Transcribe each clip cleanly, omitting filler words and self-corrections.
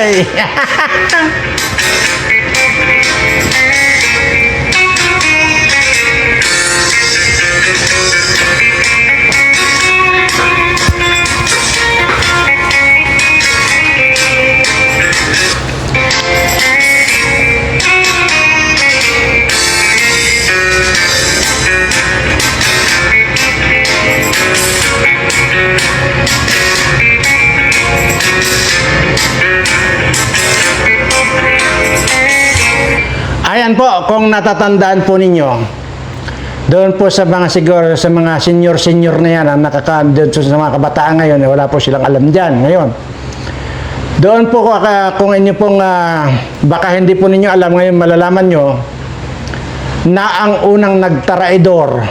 buhay. Ayan po, kung natatandaan po ninyo, doon po sa mga siguro, sa mga senior na yan, ang doon sa mga kabataan ngayon, wala po silang alam dyan ngayon. Doon po, kung inyo pong, baka hindi po ninyo alam ngayon, malalaman nyo, na ang unang nagtaraidor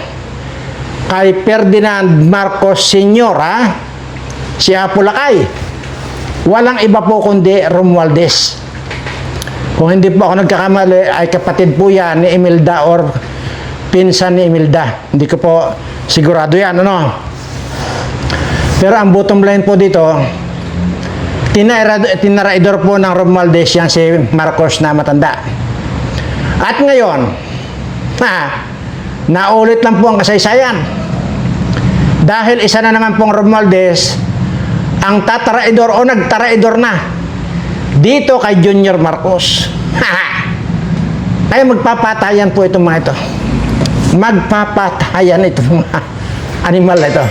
kay Ferdinand Marcos Sr., si Apo Lakay, walang iba po kundi Romualdez. Kung hindi po ako nagkakamali, ay kapatid po yan ni Imelda or pinsan ni Imelda. Hindi ko po sigurado yan, ano? Pero ang bottom line po dito, tinaraidor po ng Romualdez yan si Marcos na matanda. At ngayon, naulit lang po ang kasaysayan. Dahil isa na naman pong Romualdez ang tataraidor o nagtaraidor na dito kay Junior Marcos. Kaya magpapatayan po itong mga ito. Magpapatayan itong mga animal na ito.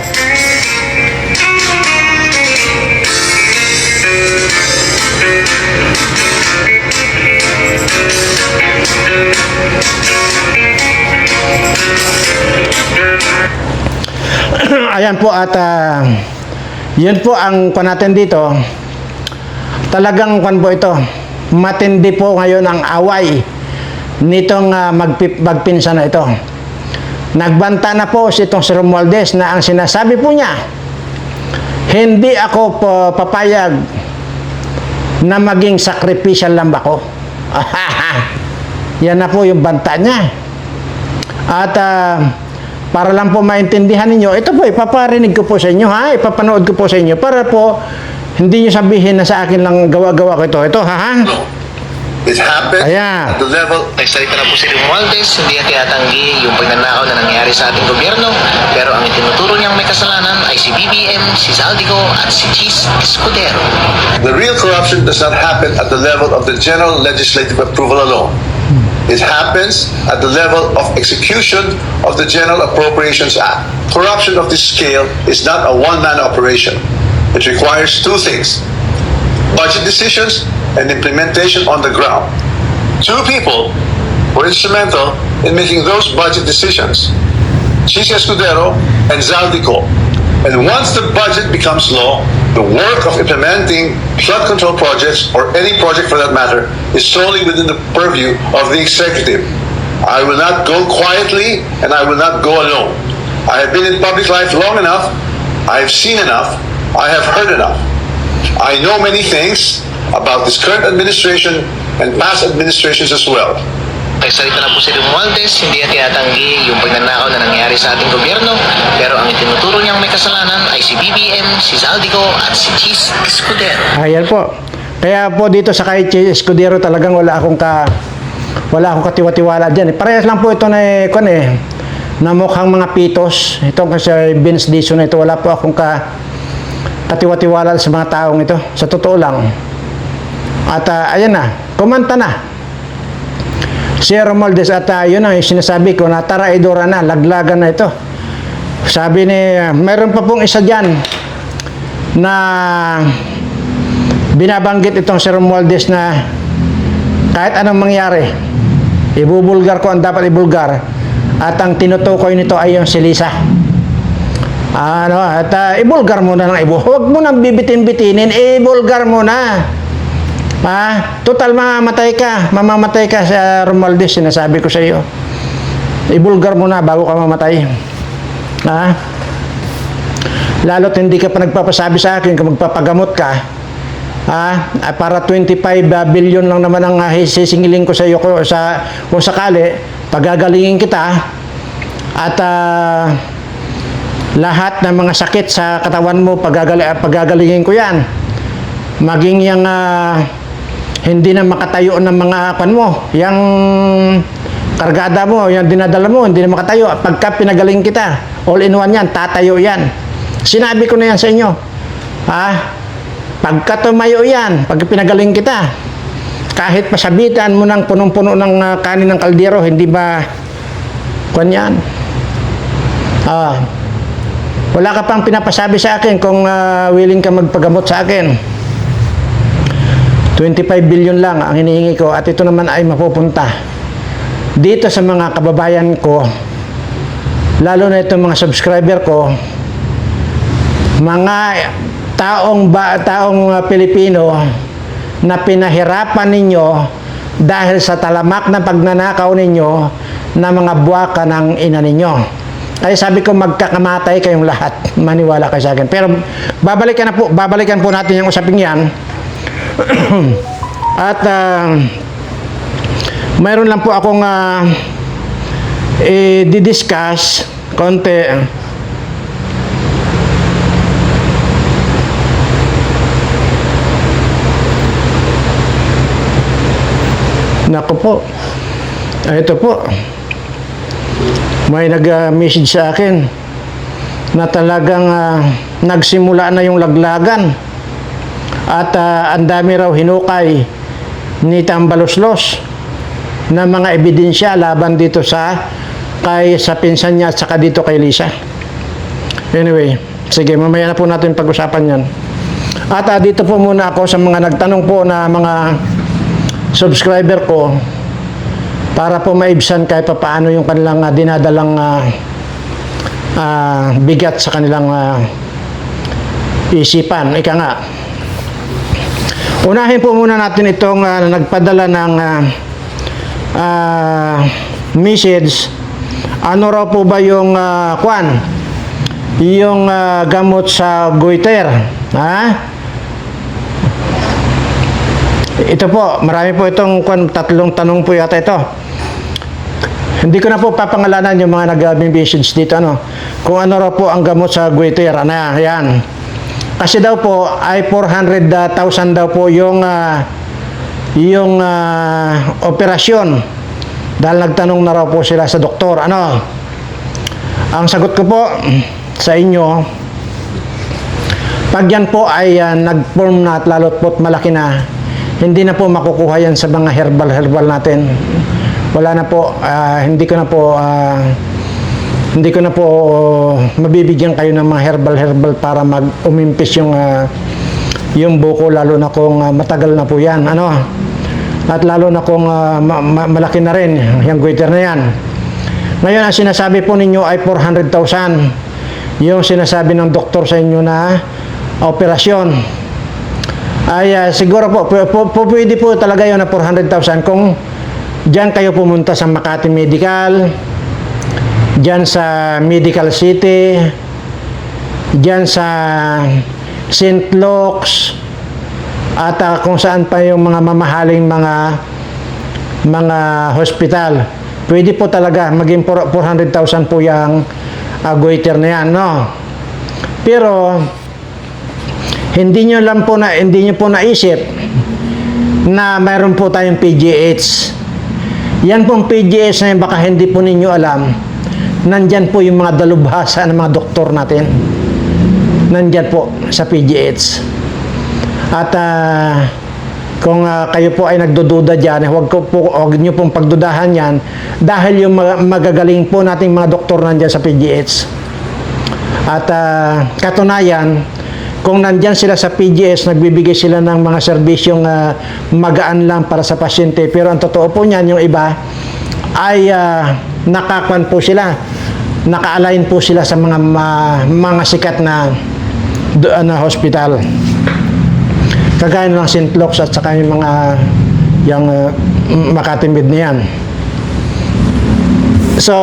Ayan po at yun po ang kung natin dito. Talagang kung po ito, matindi po ngayon ang away nitong magpinsan na ito. Nagbanta na po si itong si Romualdez na ang sinasabi po niya, hindi ako po papayag na maging sacrificial lamb ako. Yan na po yung banta niya. At para lang po maintindihan ninyo, ito po ipaparinig ko po sa inyo, ipapanood ko po sa inyo para po hindi nyo sabihin na sa akin lang gawa-gawa ko ito. Ito, It happened Ayan. at the level. Nagsalita na po si Romualdez, hindi niya tinatanggi yung pagnanakaw na nangyari sa ating gobyerno, pero ang itinuturo niyang may kasalanan ay si BBM, si Zaldico at si Cheese Escudero. The real corruption does not happen at the level of the general legislative approval alone. It happens at the level of execution of the General Appropriations Act. Corruption of this scale is not a one-man operation. It requires two things: budget decisions and implementation on the ground. Two people were instrumental in making those budget decisions: Cheese Escudero and Zaldico. And once the budget becomes law, the work of implementing flood control projects, or any project for that matter, is solely within the purview of the executive. I will not go quietly, and I will not go alone. I have been in public life long enough. I have seen enough. I have heard enough. I know many things about this current administration and past administrations as well. Nagsalita na po si Romualdez, hindi niya tinatanggi yung pagnanakaw na nangyari sa ating gobyerno, pero ang itinuturo niyang may kasalanan ay si BBM, si Zaldico at si Cheese Escudero. Ayan po. Kaya po dito sa kay Cheese Escudero talagang wala akong katiwa-tiwala dyan. Parehas lang po ito na mukhang mga pitos. Itong kasi Vince Dizon na ito, wala po akong katiwa-tiwala sa mga taong ito. Sa totoo lang. At ayan na, kumanta na si Romualdez at yun ang sinasabi ko na taraidora na, laglagan na ito. Sabi ni, mayroon pa pong isa dyan na binabanggit itong si Romualdez na kahit anong mangyari, ibubulgar ko ang dapat ibulgar at ang tinutukoy nito ay yung si Lisa. Ibulgar mo na ng huwag mo nang bibitin-bitinin, ibulgar mo na. Total mamamatay ka sa Romualdez, sinasabi ko sa iyo. Ibulgar mo na bago ka mamatay. Lalo't hindi ka pa nagpapasabi sa akin kung magpapagamot ka. Para 25 billion lang naman ang sisingilin ko sa iyo kung sakali pagagalingin kita at lahat ng mga sakit sa katawan mo pagagalingin ko yan. Maging yung hindi na makatayo ng mga pan mo, yung kargada mo, yung dinadala mo, hindi na makatayo. Pagka pinagaling kita, all in one yan, tatayo yan. Sinabi ko na yan sa inyo. Pagka tumayo yan, pag pinagaling kita, kahit pasabitan mo ng punong-puno ng kanin ng kaldero, hindi ba kwan yan? Wala ka pang pinapasabi sa akin kung willing ka magpagamot sa akin. 25 billion lang ang hinihingi ko at ito naman ay mapupunta dito sa mga kababayan ko, lalo na itong mga subscriber ko, mga taong Pilipino na pinahirapan ninyo dahil sa talamak na pagnanakaw ninyo na mga buwaka ng ina ninyo. Kaya sabi ko, magkakamatay kayong lahat. Maniwala kayo sa akin. Pero babalikan po natin yung usaping yan. At mayroon lang po akong di-discuss konti. Naku po. Ito po. May nag-message sa akin na talagang nagsimula na yung laglagan. At ang dami raw hinukay ni Tambaloslos na mga ebidensya laban dito sa pinsan niya at saka dito kay Lisa. Anyway, sige, mamaya na po natin pag-usapan yan. At dito po muna ako sa mga nagtanong po na mga subscriber ko para po maibsan kahit pa paano yung kanilang dinadalang bigat sa kanilang isipan. Ika nga. Unahin po muna natin itong nagpadala ng message. Ano raw po ba yung yung gamot sa goiter? Ito po, marami po itong tatlong tanong po yata ito. Hindi ko na po papangalanan yung mga nag-message dito, kung ano raw po ang gamot sa goiter. Yan. Kasi daw po ay 400,000 daw po yung operasyon. Dahil nagtanong na raw po sila sa doktor. Ang sagot ko po sa inyo, pag yan po ay nag-form na at lalo't po't malaki na, hindi na po makukuha yan sa mga herbal natin. Wala na po, hindi ko na po mabibigyan kayo ng mga herbal para umimpis yung buko, lalo na kung matagal na po yan. At lalo na kung malaki na rin yung goiter na yan. Ngayon, ang sinasabi po ninyo ay 400,000 yung sinasabi ng doktor sa inyo na operasyon. Ay siguro po pwede po talaga yun na 400,000 kung dyan kayo pumunta sa Makati Medical, dyan sa Medical City, dyan sa St. Luke's, at kung saan pa yung mga mamahaling mga hospital. Pwede po talaga maging 400,000 po yung goiter na yan, Pero hindi nyo po naisip na mayroon po tayong PGH. Yan pong PGH na yun, baka hindi po ninyo alam, nandyan po yung mga dalubhasa ng mga doktor natin. Nandyan po sa PGH. At kung kayo po ay nagdududa dyan, huwag nyo pong pagdudahan yan dahil yung magagaling po nating mga doktor nandyan sa PGH. At katunayan, kung nandyan sila sa PGH, nagbibigay sila ng mga serbisyong magaan lang para sa pasyente. Pero ang totoo po niyan, yung iba ay nakakwan po sila, naka-align po sila sa mga sikat na hospital. Kagaya ng St. Luke's at saka yung mga Makati Med na yan. So,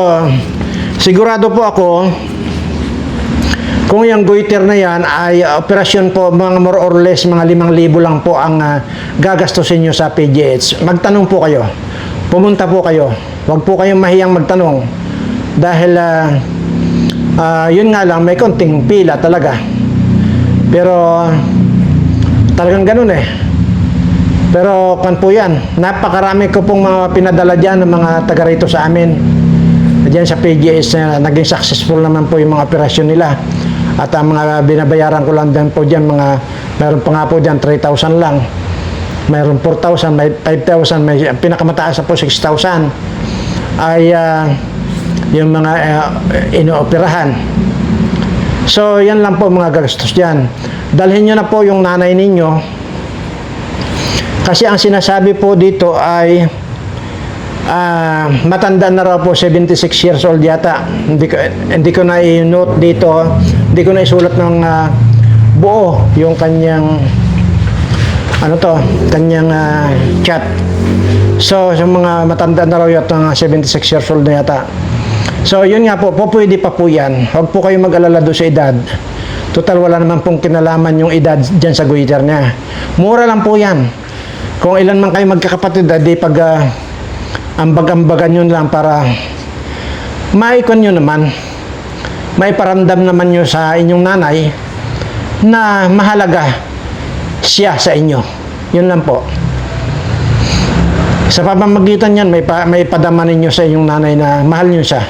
sigurado po ako, kung yung goiter na yan ay operasyon po, mga more or less, mga 5,000 lang po ang gagastusin nyo sa PGH. Magtanong po kayo. Pumunta po kayo. Huwag po kayong mahiyang magtanong. Dahil, yun nga lang, may konting pila talaga. Pero, talagang ganun Pero kan po yan, napakarami ko pong mga pinadala dyan ng mga taga rito sa amin. Diyan sa PGS na naging successful naman po yung mga operasyon nila. At ang mga binabayaran ko lang din po dyan, meron pa nga po dyan 3,000 lang. Mayroon 4,000, may 5,000, may pinakamataas na po 6,000 ay yung mga inooperahan. So yan lang po mga gastos dyan. Dalhin nyo na po yung nanay ninyo. Kasi ang sinasabi po dito ay matanda na raw po, 76 years old yata. Hindi ko na i-note dito, hindi ko na isulat ng buo yung kanyang kanyang chat. So sa mga matanda na raw yata, 76 years old na yata. So yun nga po, pwede pa po yan. Huwag po kayo mag-alala doon sa edad. Total wala naman pong kinalaman yung edad dyan sa goiter niya. Mura lang po yan. Kung ilan man kayo magkakapatid, di pag ambag-ambagan yun lang para maikon nyo naman, maiparamdam naman nyo sa inyong nanay na mahalaga siya sa inyo. Yun lang po. Sa pamamagitan yan, may padama ninyo sa inyong nanay na mahal nyo siya.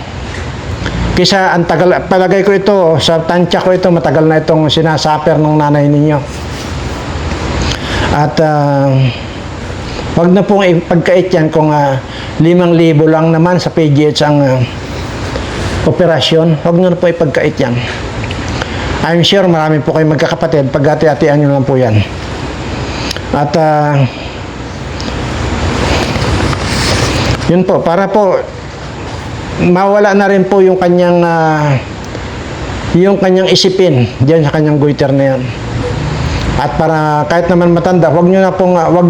Kisa ang tagal, palagay ko ito, sa tansya ko ito, matagal na itong sinasaper ng nanay ninyo. At wag na pong ipagkait yan kung 5,000 lang naman sa PGH ang operasyon. Wag na po ipagkait yan. I'm sure marami po kayo magkakapatid. Paghati-hatian nyo lang po yan. At yun po, para po mawala na rin po yung kanyang isipin diyan sa kanyang goiter na yan. At para kahit naman matanda, wag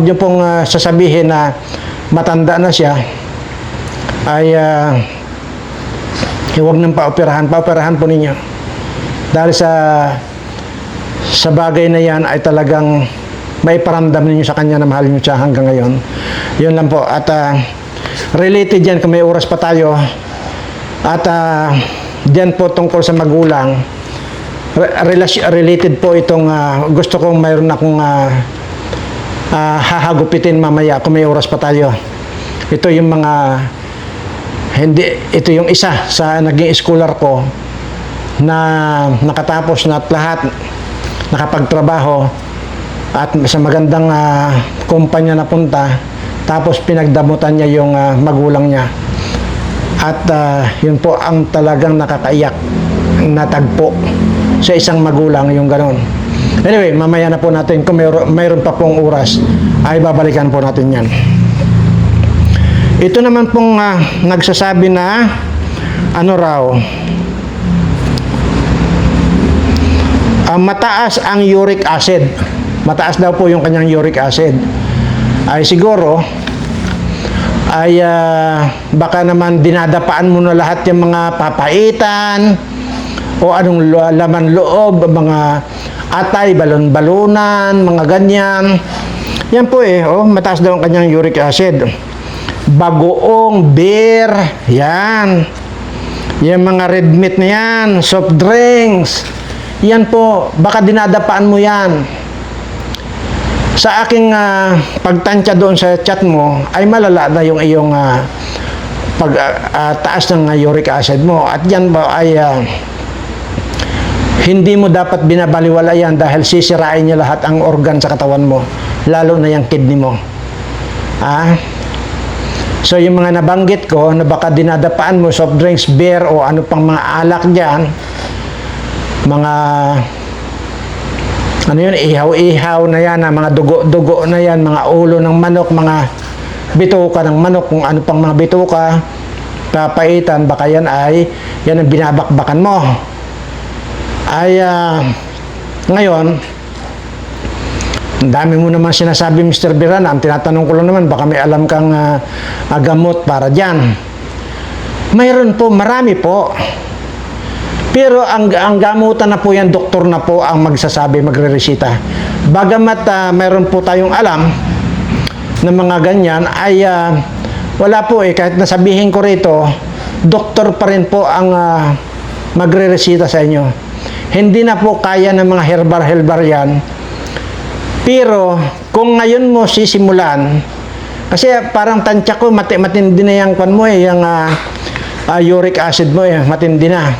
niyo pong sasabihin na matanda na siya ay wag nang paoperahan po ninyo. Dahil sa bagay na yan ay talagang may paramdam ninyo sa kanya na mahal niyo siya hanggang ngayon. Yun lang po. At related yan kung may oras pa tayo. At diyan po tungkol sa magulang, related po itong gusto kong mayroon akong hahagupitin mamaya kung may oras pa tayo. Ito yung ito yung isa sa naging scholar ko na nakatapos na at lahat, nakapagtrabaho at sa magandang kumpanya napunta, tapos pinagdamutan niya yung magulang niya. At yun po ang talagang nakakaiyak na tagpo sa isang magulang, yung ganon. Anyway, mamaya na po natin, kung mayroon pa pong oras, ay babalikan po natin yan. Ito naman pong nagsasabi na mataas ang uric acid. Mataas daw po yung kanyang uric acid. Ay siguro ay baka naman dinadapaan mo na lahat yung mga papaitan o anong laman loob, mga atay, balon-balunan, mga ganyan. Yan po mataas daw ang kanyang uric acid. Bagoong, beer, yan. Yung mga red meat na yan, soft drinks. Yan po, baka dinadapaan mo yan. Sa aking pagtansya doon sa chat mo, ay malala na yung iyong taas ng uric acid mo. At yan ba ay hindi mo dapat binabaliwala yan dahil sisirain niya lahat ang organ sa katawan mo, lalo na yung kidney mo. So yung mga nabanggit ko na baka dinadapaan mo, soft drinks, beer o ano pang mga alak dyan, mga ihaw-ihaw na yan, mga dugo-dugo na yan, mga ulo ng manok, mga bituka ng manok, kung ano pang mga bituka, papaitan, baka yan ang binabakbakan mo. Ay ngayon, ang dami mo naman sinasabi, Mr. Birana. Ang tinatanong ko lang naman, baka may alam kang gamot para dyan. Mayroon po, marami po. Pero ang gamutan na po yan, doktor na po ang magsasabi, magre-resita. Bagamat mayroon po tayong alam na mga ganyan, ay wala po kahit nasabihin ko rito, doktor pa rin po ang magre-resita sa inyo. Hindi na po kaya ng mga herbal yan. Pero kung ngayon mo sisimulan, kasi parang tansya ko, matindi na yung kwan mo yung uric acid mo matindi na.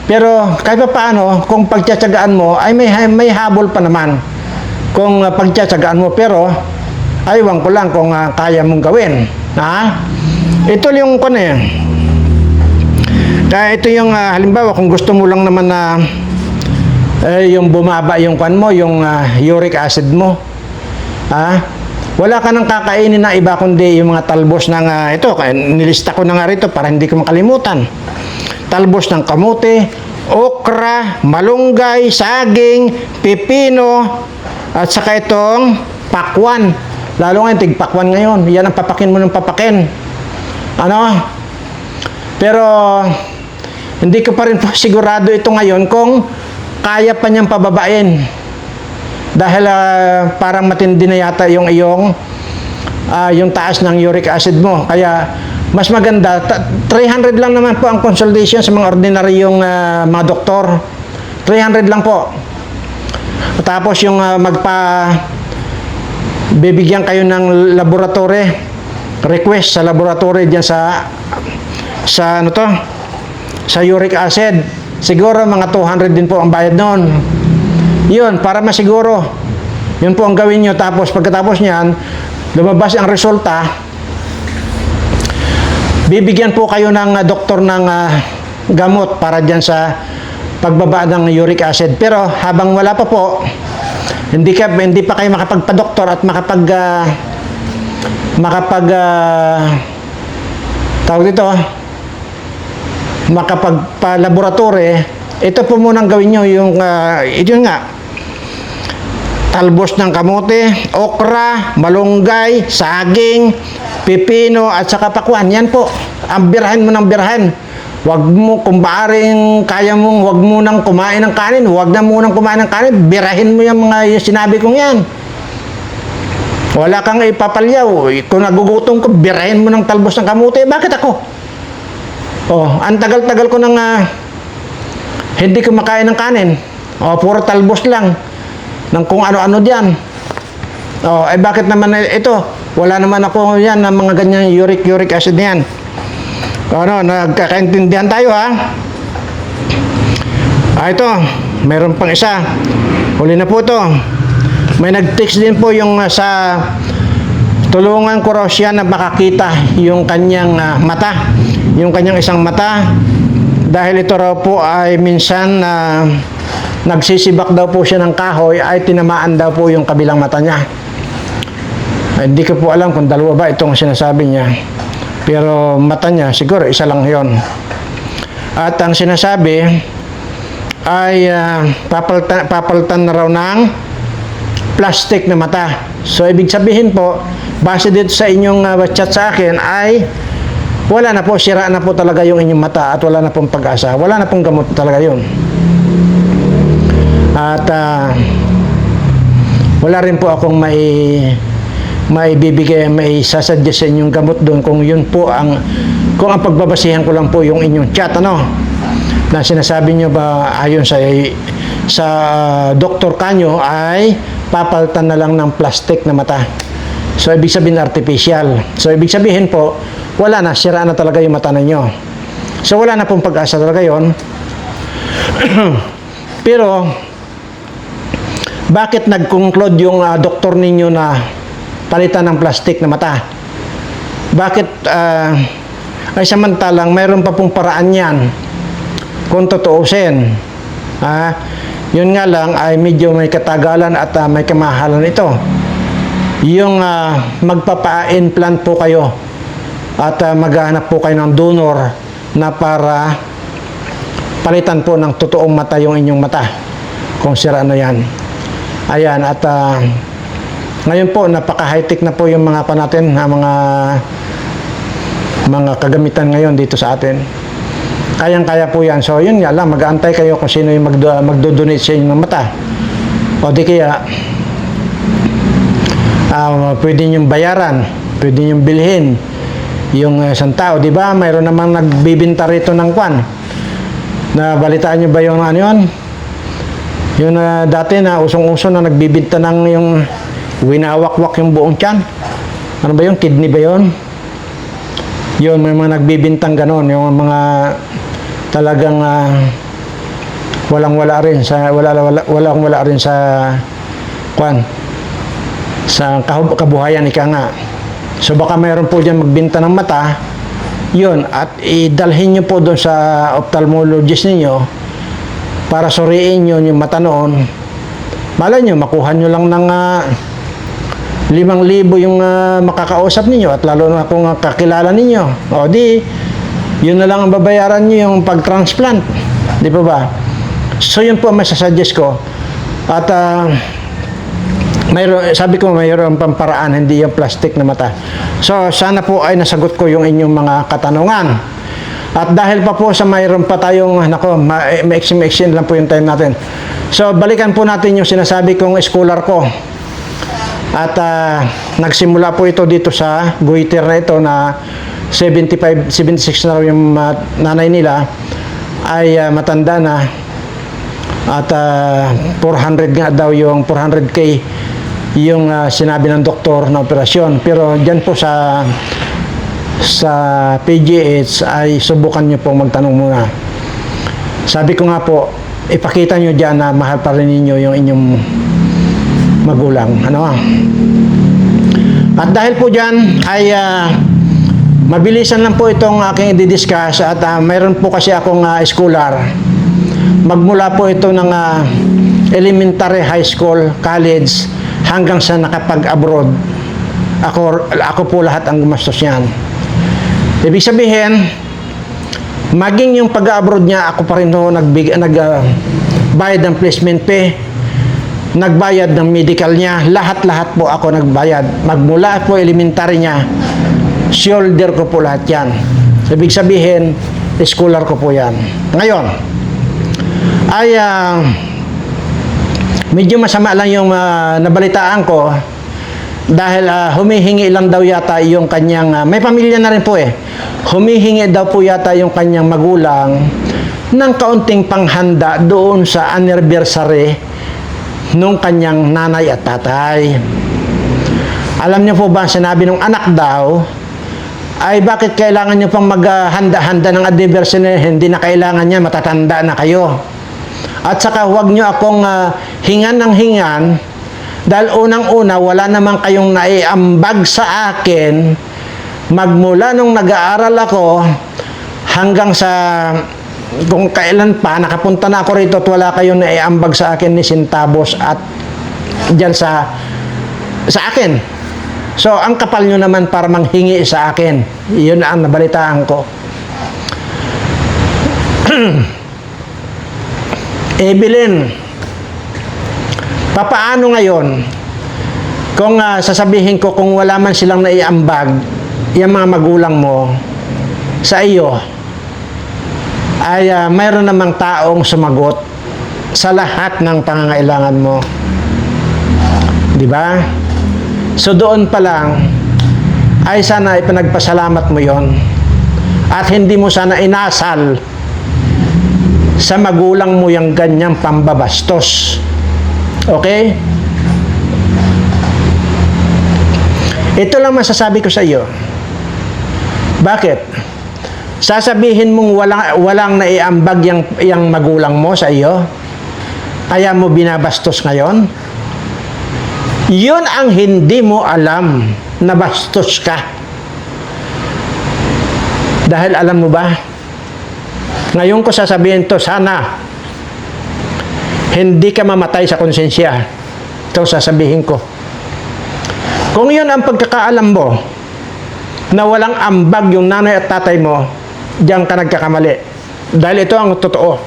Pero kahit pa paano, kung pagtsatsagaan mo, ay may habol pa naman. Kung pagtsatsagaan mo, pero aywan ko lang kung kaya mong gawin. Ito yung kwan Kaya ito yung halimbawa, kung gusto mo lang naman na yung bumaba yung kwan mo, yung uric acid mo. Wala ka nang kakainin na iba kundi yung mga talbos ng ito, nilista ko na nga rito para hindi ko makalimutan. Talbos ng kamote, okra, malunggay, saging, pipino, at saka itong pakwan. Lalo ngayon, tigpakwan ngayon. Yan ang papakin mo ng papakin. Pero, hindi ko pa rin po sigurado ito ngayon kung kaya pa niyang pababain. Dahil parang matindi na yata yung yung taas ng uric acid mo. Kaya mas maganda, 300 lang naman po ang consultation sa mga ordinaryong mga doktor. 300 lang po. Tapos yung bibigyan kayo ng laboratory, request sa laboratory diyan sa uric acid. Siguro mga 200 din po ang bayad noon. Yun, para masiguro. Yun po ang gawin nyo. Tapos pagkatapos niyan, lumabas ang resulta, bibigyan po kayo ng doktor ng gamot para dyan sa pagbaba ng uric acid. Pero habang wala pa po, hindi pa kayo makapagpa-doktor at makapagpa-laboratory. Ito po munang gawin nyo yung ito nga, talbos ng kamote, okra, malunggay, saging, pipino, at saka pakwan. Yan po. Ang birahin mo ng birahin. Huwag mo, kung maaring kaya mong, huwag mo nang kumain ng kanin. Huwag na munang kumain ng kanin. Birahin mo yung mga sinabi kong yan. Wala kang ipapalyaw. Kung nagugutom ko, birahin mo ng talbos ng kamote. Bakit ako? Ang tagal-tagal ko nang hindi ko makain ng kanin. Puro talbos lang ng kung ano-ano diyan. Bakit naman ito? Wala naman ako yan ng mga ganyan uric acid niyan. Nagkakaintindihan tayo ito, meron pang isa. Huli na po ito. May nag-text din po yung sa tulungan ko raw siya na makakita yung kanyang mata. Yung kanyang isang mata. Dahil ito raw po ay minsan nagsisibak daw po siya ng kahoy, ay tinamaan daw po yung kabilang mata niya. Hindi ko po alam kung dalawa ba itong sinasabi niya. Pero mata niya, siguro isa lang yon. At ang sinasabi ay papalitan na raw ng plastic na mata. So ibig sabihin po, base dito sa inyong chat sa akin ay wala na po, sira na po talaga yung inyong mata at wala na pong pag-asa. Wala na pong gamot talaga yun. At wala rin po akong maibibigay, may sasuggest sa inyong gamot doon kung yun po kung ang pagbabasihan ko lang po yung inyong chat, na sinasabi nyo ba ayon sa Dr. Kanyo ay papalitan na lang ng plastic na mata. So ibig sabihin artificial. So ibig sabihin po, wala na, sira na talaga yung mata ninyo. So wala na pong pag-asa talaga yon. Pero bakit nag-conclude yung doktor ninyo na palitan ng plastic na mata? Bakit ay samantalang mayroon pa pong paraan yan kung tutuusin? Yun nga lang ay medyo may katagalan at may kamahalan ito. Yung magpapa-implant po kayo at maghahanap po kayo ng donor na para palitan po ng totoong mata yung inyong mata kung sira na yan. Ayan, at ngayon po napaka-high-tech na po yung mga natin, mga kagamitan ngayon dito sa atin. Kayang-kaya po yan. So yun nga lang, mag-aantay kayo kung sino yung magdo-donate sa inyong mata. O di kaya pwede niyong bayaran, pwede niyong bilhin yung isang tao, di ba? Mayroon namang nagbibinta rito ng kwan. Nabalitaan niyo ba yung ano yun? Yung dati na usong-uso na nagbibinta ng yung Winawakwak yung buong tiyan. Ano ba yun? Kidney ba yun? Yun, may mga nagbibintang ganon. Yung mga talagang walang-wala rin sa walang-wala rin sa sa kabuhayan, ika nga. So baka mayroon po dyan magbinta ng mata, yun, at idalhin nyo po doon sa ophthalmologist ninyo para suriin nyo yung mata noon. Malay nyo, makuha nyo lang ng 5,000 yung makakausap ninyo, at lalo na kung kakilala ninyo. O di, yun na lang ang babayaran nyo yung pag-transplant. Di ba ba? So yun po ang masasuggest ko. At sabi ko mayroon pang paraan, hindi yung plastic na mata. So sana po ay nasagot ko yung inyong mga katanungan. At dahil pa po sa mayroon pa tayong, maiksin lang po yung time natin. So balikan po natin yung sinasabi kong scholar ko. At nagsimula po ito dito sa Goiter na ito na 76 na raw yung nanay nila, ay matanda na. At 400 nga daw yung 400K yung sinabi ng doktor na operasyon. Pero dyan po sa PGH ay subukan nyo po magtanong muna. Sabi ko nga po, ipakita nyo dyan na mahal pa rin ninyo yung inyong magulang. Ano? At dahil po dyan ay mabilisan lang po itong aking i-discuss. At mayroon po kasi akong scholar. Magmula po ito ng elementary, high school, college, hanggang sa nakapag-abroad. Ako po lahat ang gumastos niyan. Ibig sabihin, maging yung pag-abroad niya, ako pa rin nagbayad ng placement fee, nagbayad ng medical niya, lahat-lahat po ako nagbayad. Magmula po elementary niya, shoulder ko po lahat yan. Ibig sabihin, scholar ko po yan. Ngayon, ay medyo masama lang yung nabalitaan ko dahil humihingi lang daw yata yung kanyang may pamilya na rin po humihingi daw po yata yung kanyang magulang ng kaunting panghanda doon sa anniversary nung kanyang nanay at tatay. Alam niyo po ba, sinabi ng anak daw ay bakit kailangan niyo pang maghanda-handa ng anniversary, hindi na kailangan niya, matatanda na kayo. At saka huwag nyo akong hingan ng hingan dahil unang-una wala naman kayong naiambag sa akin magmula nung nag-aaral ako hanggang sa kung kailan pa nakapunta na ako rito at wala kayong naiambag sa akin ni centavos at dyan sa akin. So ang kapal nyo naman para manghingi sa akin. Yun ang nabalitaan ko. Evelyn, papaano ngayon kung sasabihin ko kung wala man silang naiambag yung mga magulang mo sa iyo, ay mayroon namang taong sumagot sa lahat ng pangangailangan mo. Di ba? So doon pa lang ay sana ipinagpasalamat mo yon at hindi mo sana inasal sa magulang mo yung ganyang pambabastos. Okay? Ito lang masasabi ko sa iyo. Bakit? Sasabihin mong walang naiambag yung magulang mo sa iyo? Kaya mo binabastos ngayon? Yun ang hindi mo alam na bastos ka. Dahil alam mo ba, ngayon ko sasabihin to, sana hindi ka mamatay sa konsensya. Ito sasabihin ko. Kung yun ang pagkakaalam mo na walang ambag yung nanay at tatay mo, diyan ka nagkakamali. Dahil ito ang totoo.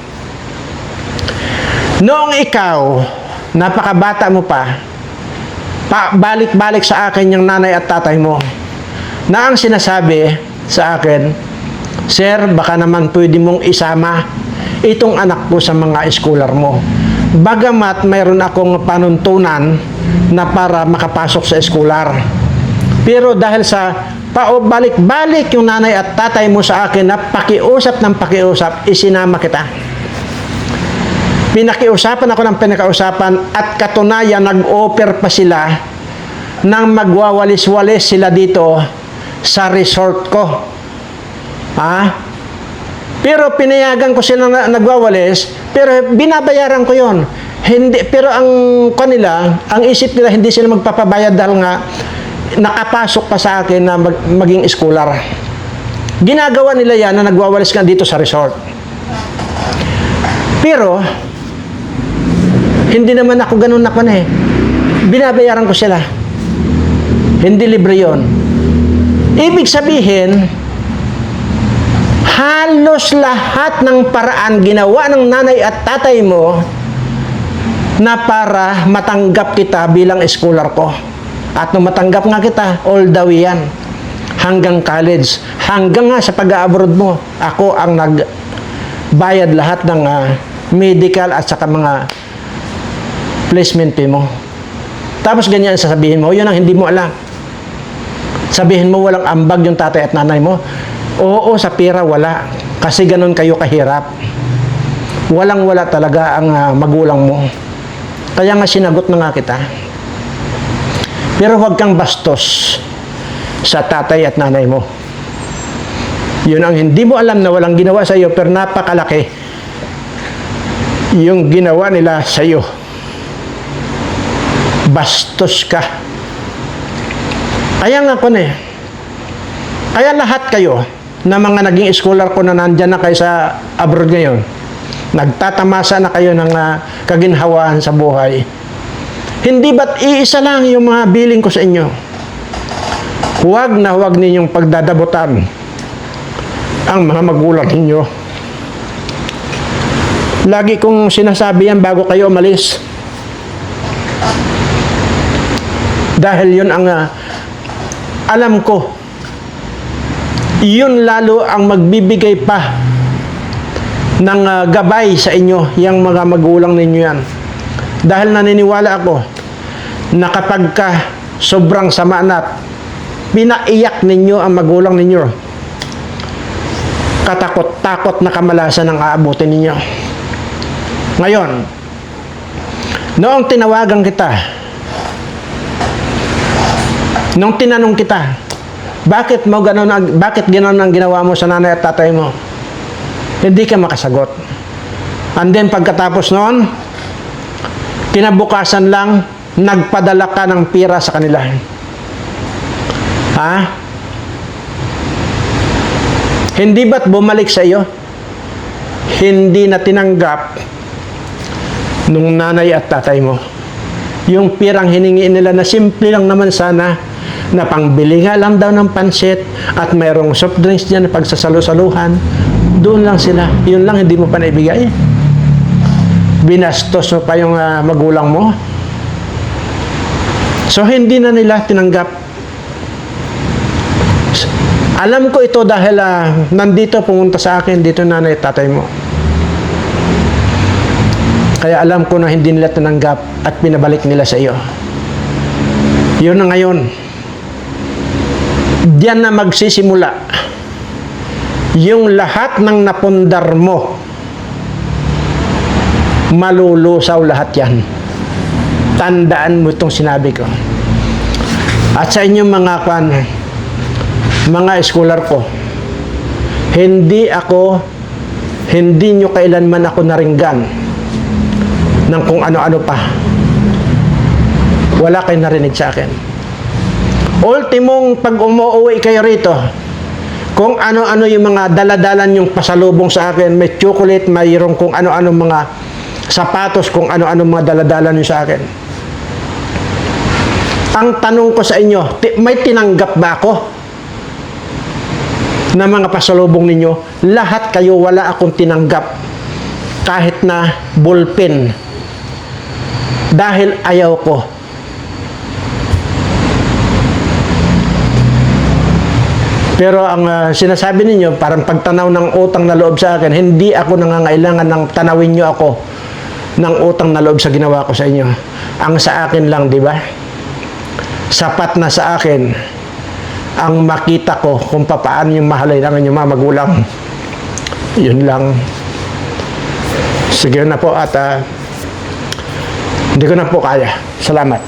Noong ikaw, napakabata mo pa, balik-balik sa akin yung nanay at tatay mo, na ang sinasabi sa akin, Sir, baka naman pwede mong isama itong anak ko sa mga scholar mo. Bagamat mayroon akong panuntunan na para makapasok sa scholar. Pero dahil sa balik-balik yung nanay at tatay mo sa akin na pakiusap ng pakiusap, isinama kita. Pinakiusapan ako ng pinakausapan at katunayan nag-offer pa sila nang magwawalis-walis sila dito sa resort ko. Pero pinayagan ko sila na nagwawalis, pero binabayaran ko yon. Hindi, pero ang kanila, ang isip nila, hindi sila magpapabayad dahil nga nakapasok pa sa akin na maging scholar. Ginagawa nila yan na nagwawalis ka dito sa resort. Pero, hindi naman ako ganun na binabayaran ko sila. Hindi libre yon. Ibig sabihin, halos lahat ng paraan ginawa ng nanay at tatay mo na para matanggap kita bilang scholar ko. At nung matanggap nga kita, all the way yan. Hanggang college. Hanggang nga sa pag-abroad mo, ako ang nagbayad lahat ng medical at saka mga placement fee mo. Tapos ganyan sasabihin mo, yun ang hindi mo alam. Sabihin mo walang ambag yung tatay at nanay mo. Oo, sa pera wala. Kasi ganun kayo kahirap. Walang-wala talaga ang magulang mo. Kaya nga sinagot na nga kita. Pero huwag kang bastos sa tatay at nanay mo. Yun ang hindi mo alam na walang ginawa sa iyo, pero napakalaki yung ginawa nila sa iyo. Bastos ka. Kaya nga kaya lahat kayo na mga naging scholar ko na nandyan na kayo sa abroad ngayon, nagtatamasa na kayo ng kaginhawaan sa buhay. Hindi ba't iisa lang yung mga billing ko sa inyo? Huwag na huwag ninyong pagdadabutan ang mga magulang ninyo. Lagi kong sinasabi yan bago kayo umalis. Dahil yun ang alam ko, yun lalo ang magbibigay pa ng gabay sa inyo, yung mga magulang ninyo yan. Dahil naniniwala ako na kapag sobrang sama na pinaiyak ninyo ang magulang ninyo, katakot-takot na kamalasan ang aabutin ninyo. Ngayon, noong tinawagan kita, nung tinanong kita, bakit gano'n ang ginawa mo sa nanay at tatay mo? Hindi ka makasagot. And then pagkatapos noon, kinabukasan lang, nagpadala ka ng pira sa kanila. Hindi ba't bumalik sa iyo? Hindi na tinanggap nung nanay at tatay mo yung pirang hiningi nila na simple lang naman sana, na pangbili nga lang daw ng pansit at mayroong soft drinks dyan na pagsasalu-saluhan. Doon lang sila. Yun lang hindi mo pa naibigay. Binastos mo pa yung magulang mo. So hindi na nila tinanggap. Alam ko ito dahil nandito pumunta sa akin dito nanay at tatay mo. Kaya alam ko na hindi nila tinanggap at pinabalik nila sa iyo. Yun na ngayon. Diyan na magsisimula yung lahat ng napundar mo. Malulusaw lahat yan. Tandaan mo itong sinabi ko. At sa inyong mga scholar ko, hindi nyo kailanman ako naringgan ng kung ano-ano pa. Wala kayong narinig sa akin. Ultimong pag umuwi kayo rito, kung ano-ano yung mga daladalan yung pasalubong sa akin, may chocolate, mayroong kung ano-ano mga sapatos, kung ano-ano mga daladalan yung sa akin. Ang tanong ko sa inyo, may tinanggap ba ako na mga pasalubong ninyo? Lahat kayo, wala akong tinanggap. Kahit na ballpen. Dahil ayaw ko. Pero ang sinasabi ninyo, parang pagtanaw ng utang na loob sa akin, hindi ako nangangailangan ng tanawin nyo ako ng utang na loob sa ginawa ko sa inyo. Ang sa akin lang, di ba? Sapat na sa akin ang makita ko kung paano yung mahalin ang inyong mga magulang. Yun lang. Sige na po at hindi ko na po kaya. Salamat.